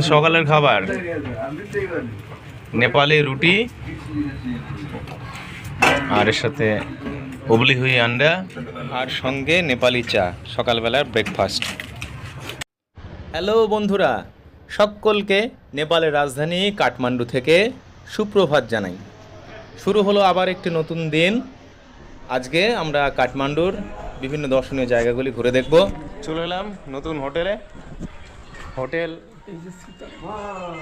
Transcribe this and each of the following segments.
সকালের খাবার নেপালি রুটি আর এর সাথে উবলি হুই আন্ডা আর সঙ্গে নেপালি চা, সকালবেলার ব্রেকফাস্ট। হ্যালো বন্ধুরা, সকলকে নেপালের রাজধানী কাঠমান্ডু থেকে সুপ্রভাত জানাই। শুরু হলো আবার একটি নতুন দিন। আজকে আমরা কাঠমান্ডুর বিভিন্ন দর্শনীয় জায়গাগুলি ঘুরে দেখব। চলে এলাম নতুন হোটেলে,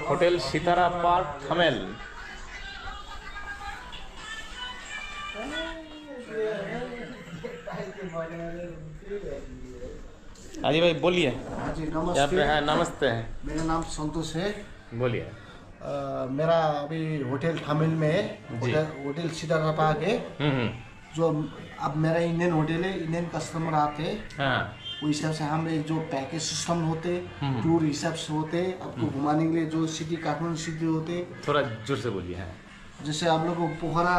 হোটেল সিতারা পার্ক থামেল। हाजी भाई बोलिए। जी यहाँ पे नमस्ते। है, नमस्ते है, मेरा नाम संतोष है। बोलिए। मेरा अभी होटल थामिल में है, होटल सितारा पार्क है। जो अब मेरा इंडियन होटल है, इंडियन कस्टमर आते हैं, हाँ उस हिसाब से हम जो पैकेज सिस्टम होते, टूर हिसाब से होते, आपको घुमाने के लिए जो सिटी काठमांडू सिटी होते। थोड़ा जोर से बोलिए। हाँ जैसे आप लोग को पोखरा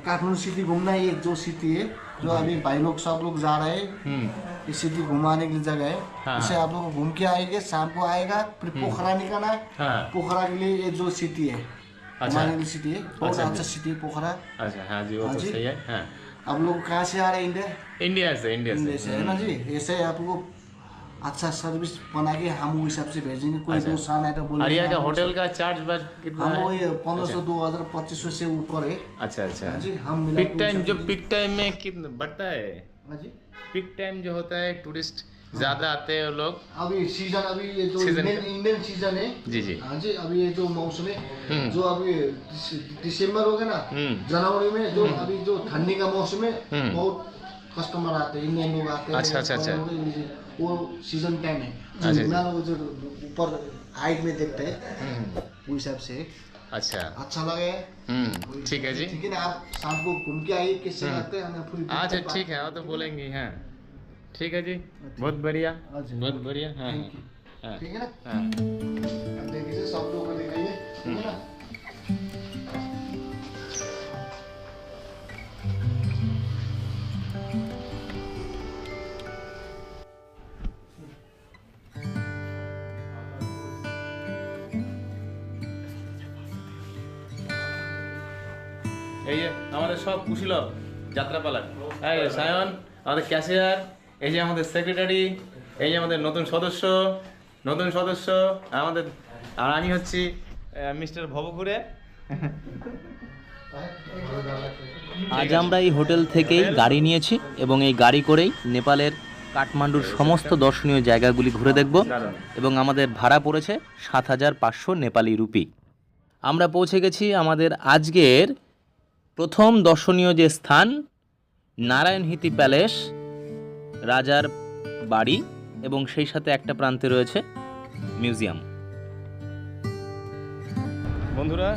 काठमांडू सिटी घूमना है, एक जो सिटी है जो अभी भाई लोग सब लोग जा रहे हैं, ये सिटी घुमाने की जगह है। हाँ। जैसे आप लोग घूम के आएंगे, शाम को आएगा, फिर पोखरा निकलना है। हाँ। पोखरा के लिए ये जो सिटी है, घुमाने की सिटी है, बहुत अच्छा। अच्छा सिटी है पोखरा। अच्छा, हाँ जी, वो हाँ तो जी। सही है। हाँ आप लोग कहाँ से आ रहे हैं? इंडिया इंडिया से, इंडिया इंडिया से से। है ना जी। ऐसे आपको अच्छा सर्विस बना के हम उस हिसाब से भेजेंगे। कोई अच्छा। दोस्त आना है तो और बोलेंगे। यहाँ का हम होटल का चार्ज बस कितना हम है? वो 1500 2000 2500 से ऊपर है। अच्छा अच्छा। हाँ जी, हम मिला पिक के टाइम, उस जो हिसाब से- पिक टाइम में कितना बढ़ता है? हाँ जी। पिक टाइम जो होता है, टूरिस्ट ज्यादा आते हैं वो लोग। अभी सीजन, अभी ये जो सीजन इंडियन सीजन है। जी जी। हाँ जी, अभी ये जो मौसम है, जो अभी दिसंबर हो गया ना, जनवरी में जो अभी जो ठंडी का मौसम है, बहुत कस्टमर आते हैं, इंडियन लोग आते हैं। अच्छा, अच्छा, अच्छा। वो सीजन टाइम है। जो अच्छा। हिमालय वो जो ऊपर हाइट में देखते हैं, वो हिसाब से अच्छा। अच्छा लगे। ठीक है जी। ठीक है ना, आप शाम को घूम के आइए, कैसे लगते हैं हमें पूरी अच्छा ठीक है, वो तो बोलेंगे। हाँ ठीक है जी, बहुत बढ़िया, अच्छा। बहुत बढ़िया। हाँ Thank you। हाँ ठीक है ना। हाँ। अब देखिए सब लोग को दिखाइए, ठीक है ना। এই যে আমাদের সব কুশীলব যাত্রাপালার, এই সায়ন আমাদের ক্যাশিয়ার, এই যে আমাদের সেক্রেটারি, এই যে আমাদের নতুন সদস্য আমাদের, আর আমি হচ্ছি মিস্টার ভবঘুরে। আজ আমরা এই হোটেল থেকেই গাড়ি নিয়েছি এবং এই গাড়ি করেই নেপালের কাঠমান্ডুর সমস্ত দর্শনীয় জায়গাগুলি ঘুরে দেখব এবং আমাদের ভাড়া পড়েছে 7500 নেপালি রুপি। আমরা পৌঁছে গেছি আমাদের আজকের প্রথম দর্শনীয় যে স্থান, নারায়ণহিতি প্যালেস, রাজার বাড়ি, এবং সেই সাথে একটা প্রান্তে রয়েছে মিউজিয়াম। বন্ধুরা,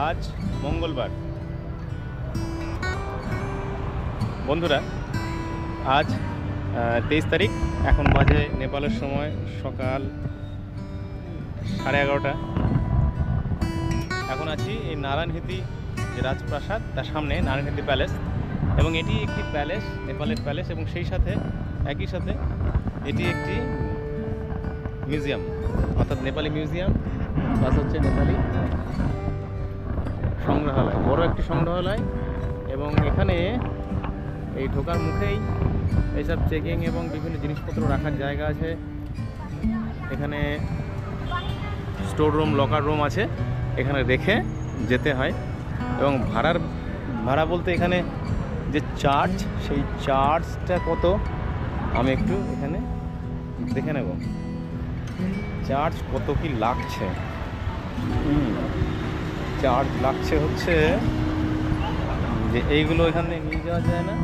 আজ মঙ্গলবার। বন্ধুরা, আজ 23 তারিখ, এখন বাজে নেপালের সময় সকাল 11:30। এখন আছি এই নারায়ণহিতি যে রাজপ্রাসাদ, তার সামনে নারায়ণহিতি প্যালেস, এবং এটি একটি প্যালেস, নেপালের প্যালেস, এবং সেই সাথে একই সাথে এটি একটি মিউজিয়াম, অর্থাৎ নেপালি মিউজিয়াম প্লাস হচ্ছে নেপালি সংগ্রহালয়, বড় একটি সংগ্রহালয়। এবং এখানে এই ঢোকার মুখেই এইসব চেকিং এবং বিভিন্ন জিনিসপত্র রাখার জায়গা আছে। এখানে স্টোর রুম, লকার রুম আছে, এখানে রেখে যেতে হয়। এবং ভাড়া বলতে এখানে যে চার্জ, সেই চার্জটা কত আমি একটু এখানে দেখে নেব, চার্জ কত কি লাগছে। চার্জ লাগছে হচ্ছে যে এইগুলো এখানে নিয়ে যাওয়া যায় না,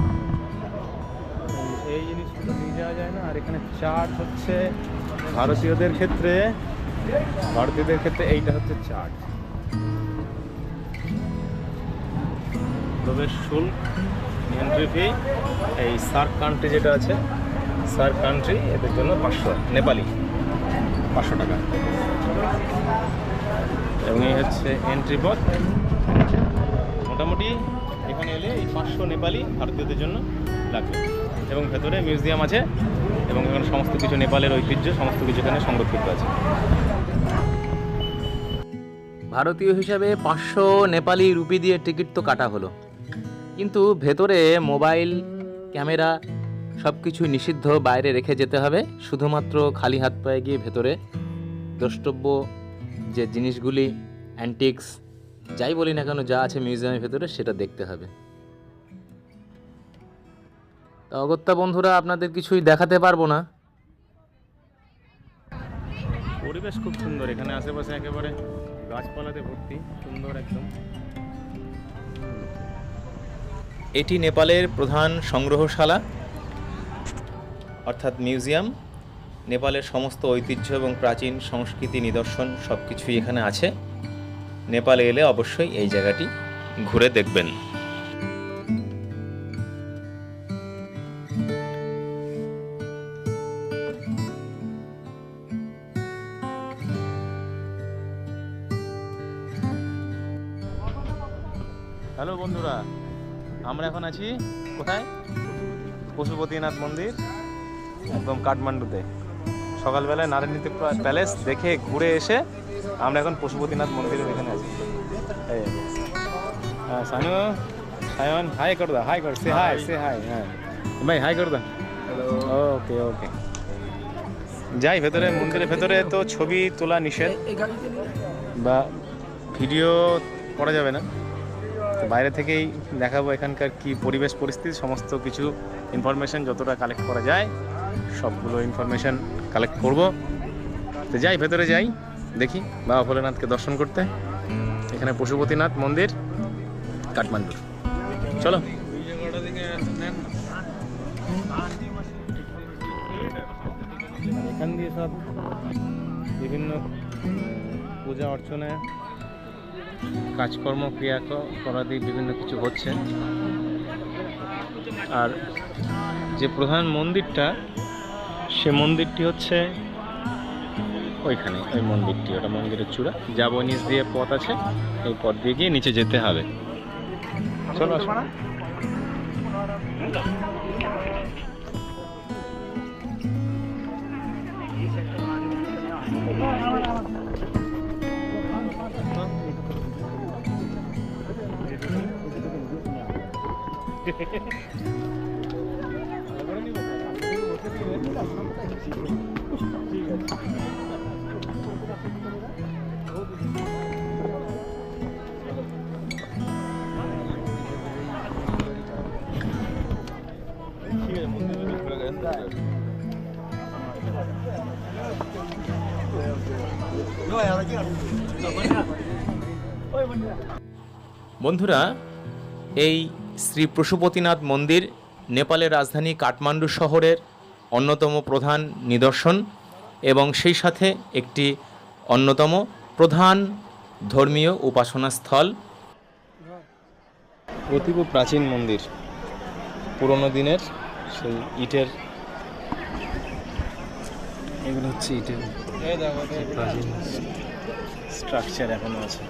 এই জিনিসগুলো নিয়ে যাওয়া যায় না। আর এখানে চার্জ হচ্ছে ভারতীয়দের ক্ষেত্রে এইটা হচ্ছে চার্জ, প্রবেশ শুল্ক, এন্ট্রি ফি। এই সার্ক কান্ট্রি যেটা আছে, সার্ক কান্ট্রি, এদের জন্য 500 নেপালি, 500 টাকা। এবং এই হচ্ছে এন্ট্রি পথ। মোটামুটি এখানে এলে এই 500 নেপালি ভারতীয়দের জন্য লাগবে। এবং ভেতরে মিউজিয়াম আছে, এবং এখানে সমস্ত কিছু নেপালের ঐতিহ্য সমস্ত কিছু এখানে সংরক্ষিত আছে। ভারতীয় হিসাবে 500 নেপালি রুপি দিয়ে টিকিট তো কাটা হলো, কিন্তু ভেতরে মোবাইল ক্যামেরা সব কিছুই নিষিদ্ধ, বাইরে রেখে যেতে হবে। শুধুমাত্র খালি হাত পায়ে গিয়ে ভেতরে দ্রষ্টব্য যে জিনিসগুলি অ্যান্টিক্স যাই বলি না কেন যা আছে মিউজিয়ামের ভেতরে সেটা দেখতে হবে। তা অগত্যা বন্ধুরা আপনাদের কিছুই দেখাতে পারবো না। পরিবেশ খুব সুন্দর, এখানে আশেপাশে একেবারে গাছপালাতে ভর্তি, সুন্দর একদম। এটি নেপালের প্রধান সংগ্রহশালা অর্থাৎ মিউজিয়াম। নেপালের সমস্ত ঐতিহ্য এবং প্রাচীন সংস্কৃতি নিদর্শন সব কিছুই এখানে আছে। নেপালে এলে অবশ্যই এই জায়গাটি ঘুরে দেখবেন। হ্যালো বন্ধুরা, আমরা এখন আছি কোথায়? পশুপতিনাথ মন্দির, একদম কাঠমান্ডুতে। সকালবেলায় নারায়ণীতে প্যালেস দেখে ঘুরে এসে আমরা এখন পশুপতিনাথ মন্দিরের এখানে আছি। হ্যাঁ সানু, সায়ন হাই কর দা, হাই কর, সে হাই, সে হাই। হ্যাঁ ভাই হাই কর দা। ওকে ওকে, যাই ভেতরে। মন্দিরের ভেতরে তো ছবি তোলা নিষেধ বা ভিডিও করা যাবে না, তো বাইরে থেকেই দেখাবো এখানকার কি পরিবেশ পরিস্থিতি, সমস্ত কিছু ইনফরমেশন যতটা কালেক্ট করা যায় সবগুলো ইনফরমেশন কালেক্ট করব। তো যাই ভেতরে যাই, দেখি বাবা ভোলেনাথকে দর্শন করতে। এখানে পশুপতিনাথ মন্দির কাঠমান্ডুর, চলো। এখান দিয়ে সব বিভিন্ন পূজা অর্চনা কাজকর্ম ক্রিয়াকলাপে বিভিন্ন কিছু হচ্ছে। আর যে প্রধান মন্দিরটা, সে মন্দিরটি হচ্ছে ওইখানে, ওই মন্দিরটি, ওটা মন্দিরের চূড়া। যাবো, নিচ দিয়ে পথ আছে, এই পথ দিয়ে গিয়ে নিচে যেতে হবে। চলো আসো। বন্ধুরা, এই শ্রী পশুপতিনাথ মন্দির নেপালের রাজধানী কাঠমান্ডু শহরের অন্যতম প্রধান নিদর্শন এবং সেই সাথে একটি অন্যতম প্রধান ধর্মীয় উপাসনা স্থল। অতীব প্রাচীন মন্দির, পুরনো দিনের সেই ইটের, এগুলো হচ্ছে ইটের প্রাচীন স্ট্রাকচার এখনো আছে।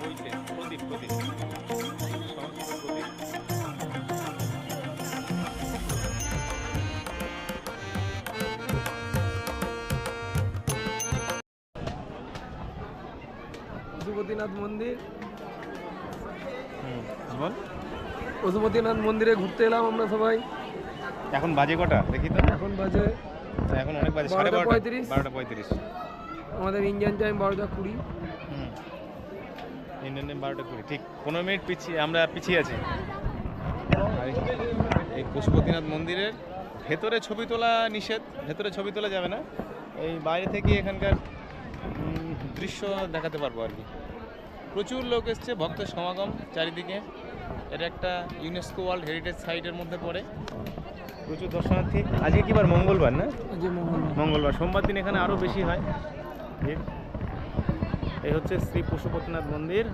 বইতে প্রতীক, সংস্কৃতির প্রতীক। পশুপতিনাথ মন্দির, বল। পশুপতিনাথ মন্দিরে ঘুরতে এলাম আমরা সবাই। এখন বাজে কটা দেখি তো? এখন বাজে, এখন অনেক বাজে, 12:35। 12:35। আমাদের ইন্ডিয়ান টাইম 12:20। ইন্ডিয়ান টাইম 12:20, ঠিক 15 মিনিট পিছিয়ে আমরা পিছিয়ে আছি। আর এই পশুপতিনাথ মন্দিরের ভেতরে ছবি তোলা নিষেধ, ভেতরে ছবি তোলা যাবে না। এই বাইরে থেকে এখানকার দৃশ্য দেখাতে পারবো আর কি। প্রচুর লোক এসছে, ভক্ত সমাগম চারিদিকে। এটা একটা ইউনেস্কো ওয়ার্ল্ড হেরিটেজ সাইটের মধ্যে পড়ে। প্রচুর দর্শনার্থী। আজকে কি বার? মঙ্গলবার না? যে মঙ্গলবার। সোমবার দিন এখানে আরও বেশি হয় ভিড়। এই হচ্ছে শ্রী পশুপতিনাথ মন্দির।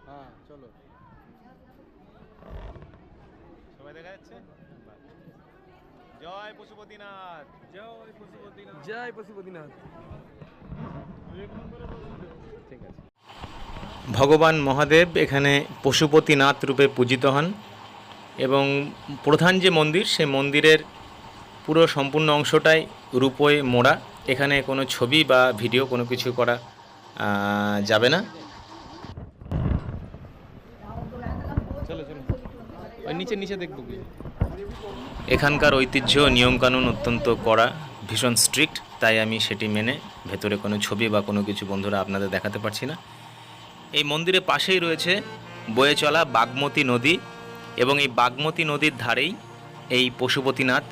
হ্যাঁ চলো, সবাই দেখা যাচ্ছে। জয় পশুপতিনাথ, জয় পশুপতিনাথ, জয় পশুপতিনাথ। ঠিক আছে। ভগবান মহাদেব এখানে পশুপতিনাথ রূপে পূজিত হন এবং প্রধান যে মন্দির, সেই মন্দিরের পুরো সম্পূর্ণ অংশটাই রূপোয় মোড়া। এখানে কোনো ছবি বা ভিডিও কোনো কিছু করা যাবে না। চলো চলো, ওই নিচে নিচে দেখবো কি। এখানকার ঐতিহ্য নিয়মকানুন অত্যন্ত কড়া, ভীষণ স্ট্রিক্ট, তাই আমি সেটি মেনে ভেতরে কোনো ছবি বা কোনো কিছু বন্ধুরা আপনাদের দেখাতে পারছি না। এই মন্দিরের পাশেই রয়েছে বয়ে চলা বাগমতী নদী এবং এই বাগমতী নদীর ধারেই এই পশুপতিনাথ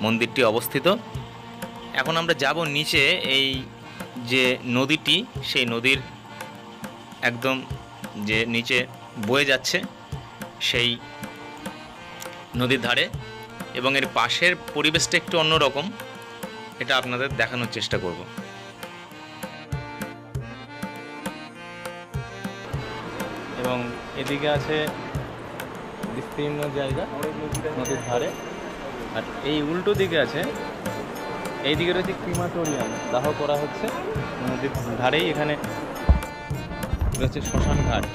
মন্দিরটি অবস্থিত। এখন আমরা যাব নিচে। এই যে নদীটি, সেই নদীর একদম যে নিচে বয়ে যাচ্ছে সেই নদীর ধারে, এবং এর পাশের পরিবেশটা একটু অন্যরকম, এটা আপনাদের দেখানোর চেষ্টা করব। এবং এদিকে আছে বিস্তীর্ণ জায়গা নদীর ধারে, আর এই উল্টো দিকে আছে, এই দিকে রয়েছে ক্রিমাটোরিয়াম, দাহ করা হচ্ছে নদীর ধারেই। এখানে রয়েছে শ্মশান ঘাট।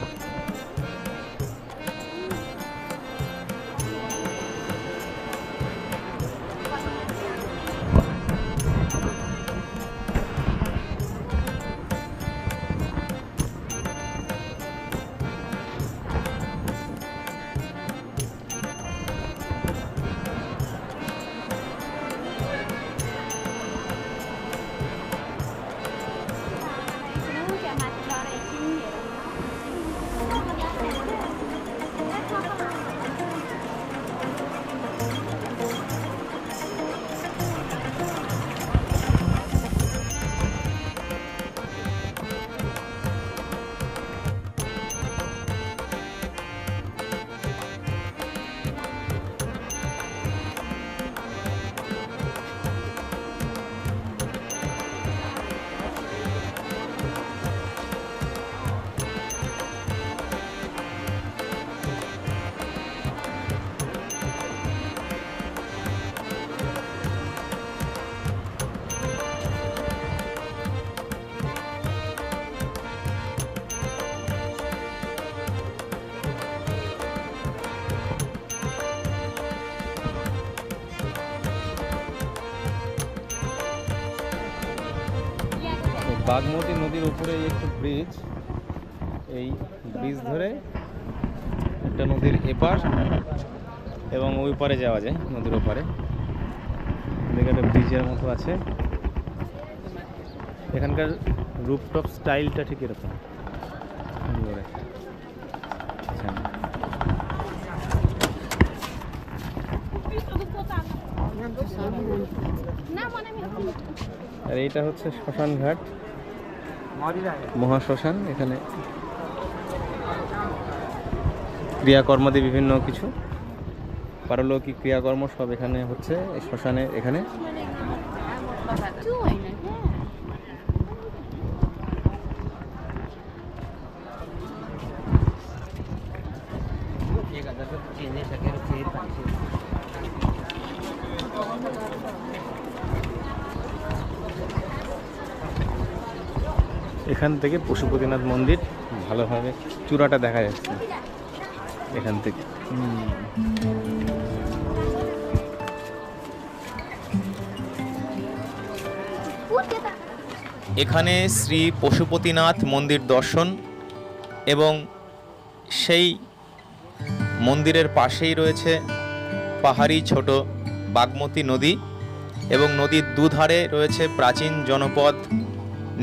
বাগমতী নদীর উপরে একটু ব্রিজ, এই ব্রিজ ধরে একটা নদীর এপার এবং ওই পারে যাওয়া যায়, নদীর ওপারে। এদিকে একটা ব্রিজের মতো আছে। এখানকার রুফটপ স্টাইলটা ঠিক এরকম সুন্দর একটা। আচ্ছা, আর এইটা হচ্ছে শ্মশান ঘাট, মহাশ্মশান। এখানে ক্রিয়াকর্মাদি বিভিন্ন কিছু পারলৌকিক ক্রিয়াকর্ম সব এখানে হচ্ছে এই শ্মশানে। এখানে এখান থেকে পশুপতিনাথ মন্দির ভালোভাবে চূড়াটা দেখা যাচ্ছে এখান থেকে। এখানে শ্রী পশুপতিনাথ মন্দির দর্শন এবং সেই মন্দিরের পাশেই রয়েছে পাহাড়ি ছোট বাগমতী নদী এবং নদীর দুধারে রয়েছে প্রাচীন জনপদ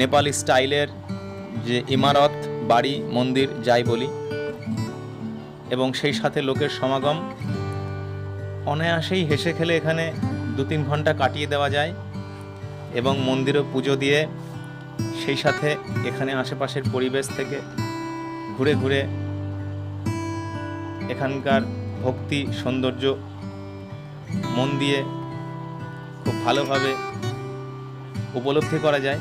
নেপালি স্টাইলের যে ইমারত, বাড়ি, মন্দির যাই বলি, এবং সেই সাথে লোকের সমাগম। অনায়াসেই হেসে খেলে এখানে 2-3 ঘন্টা কাটিয়ে দেওয়া যায় এবং মন্দিরে পুজো দিয়ে সেই সাথে এখানে আশেপাশের পরিবেশ থেকে ঘুরে ঘুরে এখানকার ভক্তি সৌন্দর্য মন দিয়ে খুব ভালোভাবে উপলব্ধি করা যায়।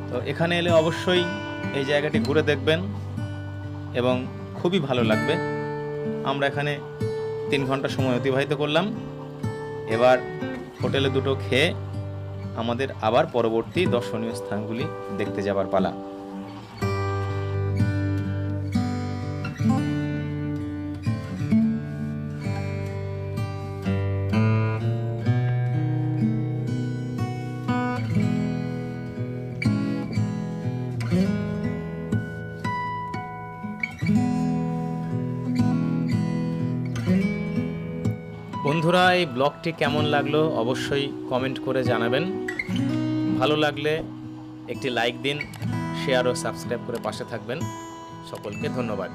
তো এখানে এলে অবশ্যই এই জায়গাটি ঘুরে দেখবেন এবং খুবই ভালো লাগবে। আমরা এখানে 3 ঘন্টা সময় অতিবাহিত করলাম। এবার হোটেলে দুটো খেয়ে আমাদের আবার পরবর্তী দর্শনীয় স্থানগুলি দেখতে যাবার পালা। বন্ধুরা, এই ব্লগটি কেমন লাগলো অবশ্যই কমেন্ট করে জানাবেন। ভালো লাগলে একটি লাইক দিন, শেয়ার ও সাবস্ক্রাইব করে পাশে থাকবেন। সকলকে ধন্যবাদ।